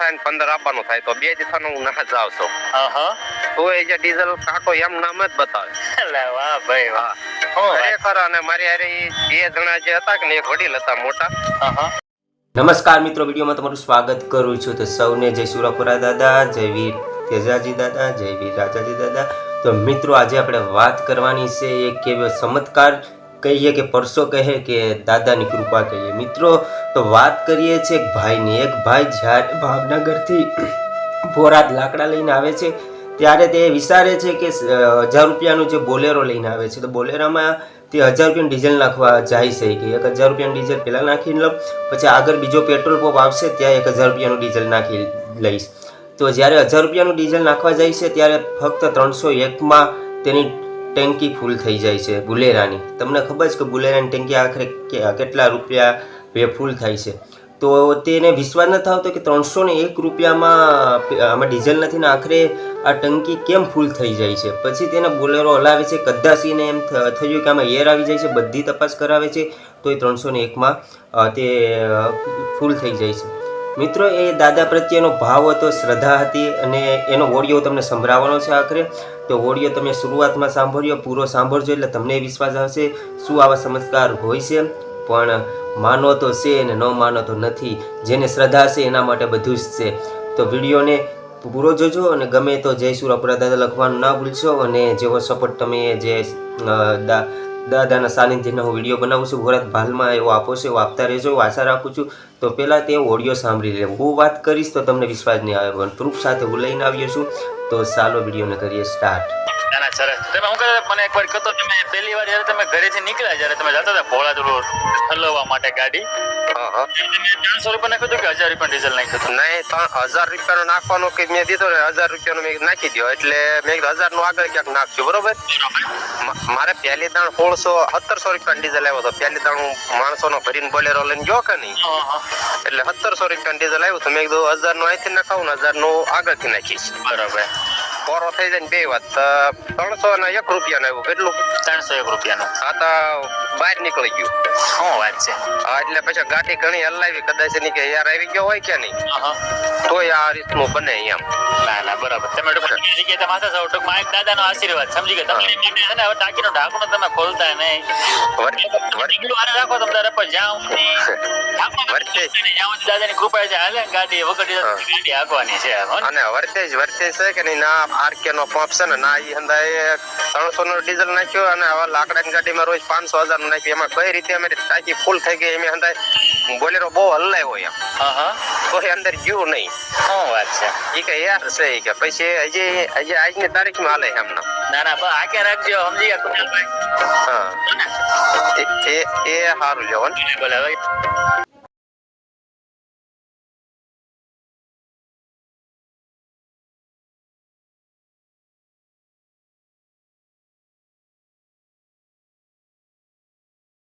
થાય ને 15 આપવાનું થાય તો 2 દિવસનો હું ના જાવ છો તો એ જે ડીઝલ કાકો એમ નામ જ બતાવે લે વાહ ભાઈ વાહ ખરેખર. અને મારી હારે 2 જણા જે હતા કે ને એક વડીલ હતા મોટા. નમસ્કાર મિત્રો, વિડીયોમાં તમારું સ્વાગત કરું છું. તો સૌને જય સુરાપુરા દાદા, જય વીર તેજાજી દાદા, જય વીર રાજાજી દાદા. તો મિત્રો આજે આપણે વાત કરવાની છે એક એવો ચમત્કાર કહીએ કે પરસો કહે કે દાદાની કૃપા કહીએ. મિત્રો તો વાત કરીએ છીએ એક ભાઈની. એક ભાઈ જ્યારે ભાવનગરથી બોરાત લાકડા લઈને આવે છે ત્યારે તે વિચારે છે કે 1000 રૂપિયાનું જે બોલેરો લઈને આવે છે તો બોલેરામાં તે 1000 રૂપિયાનું ડીઝલ નાખવા જાય છે કે 1000 રૂપિયાનું ડીઝલ પહેલાં નાખી લઉં, પછી આગળ બીજો પેટ્રોલ પંપ આવશે ત્યાં 1000 રૂપિયાનું ડીઝલ નાખી લઈશ. તો જ્યારે 1000 રૂપિયાનું ડીઝલ નાખવા જાય છે ત્યારે ફક્ત 301માં તેની ટેન્કી ફૂલ થઈ જાય છે બુલેરાની. તમને ખબર છે કે બુલેરાની ટેન્કી આખરે કેટલા રૂપિયા ફૂલ થાય છે? તો તેને વિશ્વાસ ન થતો કે 301 રૂપિયામાં આમાં ડીઝલ નથી ને આખરે આ ટંકી કેમ ફૂલ થઈ જાય છે. પછી તેને બોલેરો હલાવે છે, કદાચ એને એમ થયું કે આમાં એર આવી જાય છે, બધી તપાસ કરાવે છે તો એ 301માં તે ફૂલ થઈ જાય છે. મિત્રો એ દાદા પ્રત્યેનો ભાવ હતો, શ્રદ્ધા હતી અને એનો ઓડિયો તમને સંભળાવવાનો છે આખરે. તો ઓડિયો તમે શરૂઆતમાં સાંભળ્યો, પૂરો સાંભળજો એટલે તમને વિશ્વાસ આવશે શું આવા ચમત્કાર હોય છે. પણ માનો તો છે અને ન માનો તો નથી. જેને શ્રદ્ધા છે એના માટે બધું જ છે. તો વિડીયોને પૂરો જોજો અને ગમે તો જય સુરાપુરા દાદા લખવાનું ના ભૂલશો. અને જેવો સપોર્ટ તમે જે દાદાના સાનિધ્યના હું વિડીયો બનાવું છું બોરાત ભાલમાં એવો આપો છો, એવો આપતા રહેજો એવો આશા રાખું છું. તો પહેલાં તે ઓડિયો સાંભળી લે. હું વાત કરીશ તો તમને વિશ્વાસ નહીં આવે, પણ પ્રૂફ સાથે હું લઈને આવ્યો છું. તો ચાલો વિડીયોને કરીએ સ્ટાર્ટ. સરસ. તમે હું કહે મને એકવાર કહો, તમે પહેલી વાર જ્યારે તમે ઘરેથી નીકળ્યા, જ્યારે તમે જતા હતા ભોળા રોડ હલવવા માટે ગાડી, તમે 300 રૂપિયા નાખ્યું કે 1000 રૂપિયા ડીઝલ નાખ્યું? નહીં, 1000 રૂપિયાનું નાખવાનું કે મેં દીધો ને 1000 રૂપિયાનું મેં નાખી દો એટલે મેં 1000 નું આગળ ક્યાંક નાખજો. બરોબર. મારે પહેલી દાણ 1700 રૂપિયા ડીઝલ આવ્યો હતો. પહેલી દાણ હું માણસોનો ભરીને બોલેરો લઈને ગયો કે નહીં, એટલે 1700 રૂપિયા ડીઝલ આવ્યું તો મેં કીધું 1000 નું અહીંથી નાખાવું ને 1000 નું આગળથી નાખીશ. બરાબર. પોરો થઈ જાય ને 2 વાત 301 રૂપિયા આવ્યું. કેટલું? 301 રૂપિયાનું. આ તો બહાર નીકળી ગયું. શું વાત છે? એટલે પછી ગાડી ઘણી હલાવી, કદાચ એની કે યાર આવી ગયો હોય કે નહીં તોય આ રીતનું બને એમ. ના ના બરાબર. તમે જગ્યાએ માથા છો ટૂંકમાં એક દાદાનો આશીર્વાદ સમજી ગયા. તમારી માટે છે ને હવે ટાંકીનું ઢાંકણું તમે ખોલતા નહીં, રાખો તમે જ્યાં દાદાની કૃપા છે હાલે ગાડી વગર ગાડી હાંકવાની છે. અને વર્તેજ છે કે નહીં ના આરકે નો પંપ છે ને ના ઈ હંદાય 300 નું ડીઝલ નાખ્યો અને હવે લાકડાની ગાડીમાં રોજ 500 1000 નું નાખ્યું. એમાં કઈ રીતે અમારી ટાંકી ફૂલ થઈ ગઈ એમ હંદાય બોલેરો બહુ હલાવ્યો એમ તો એ અંદર ગયું નહીં. શું વાત છે? એ કે યાર છે કે પછી હજી આજની તારીખમાં હાલે એમ ના. ના ના આકે રાખજો સમજી ગયા કુનાલભાઈ. હા એ સારું લેવાનું. બોલે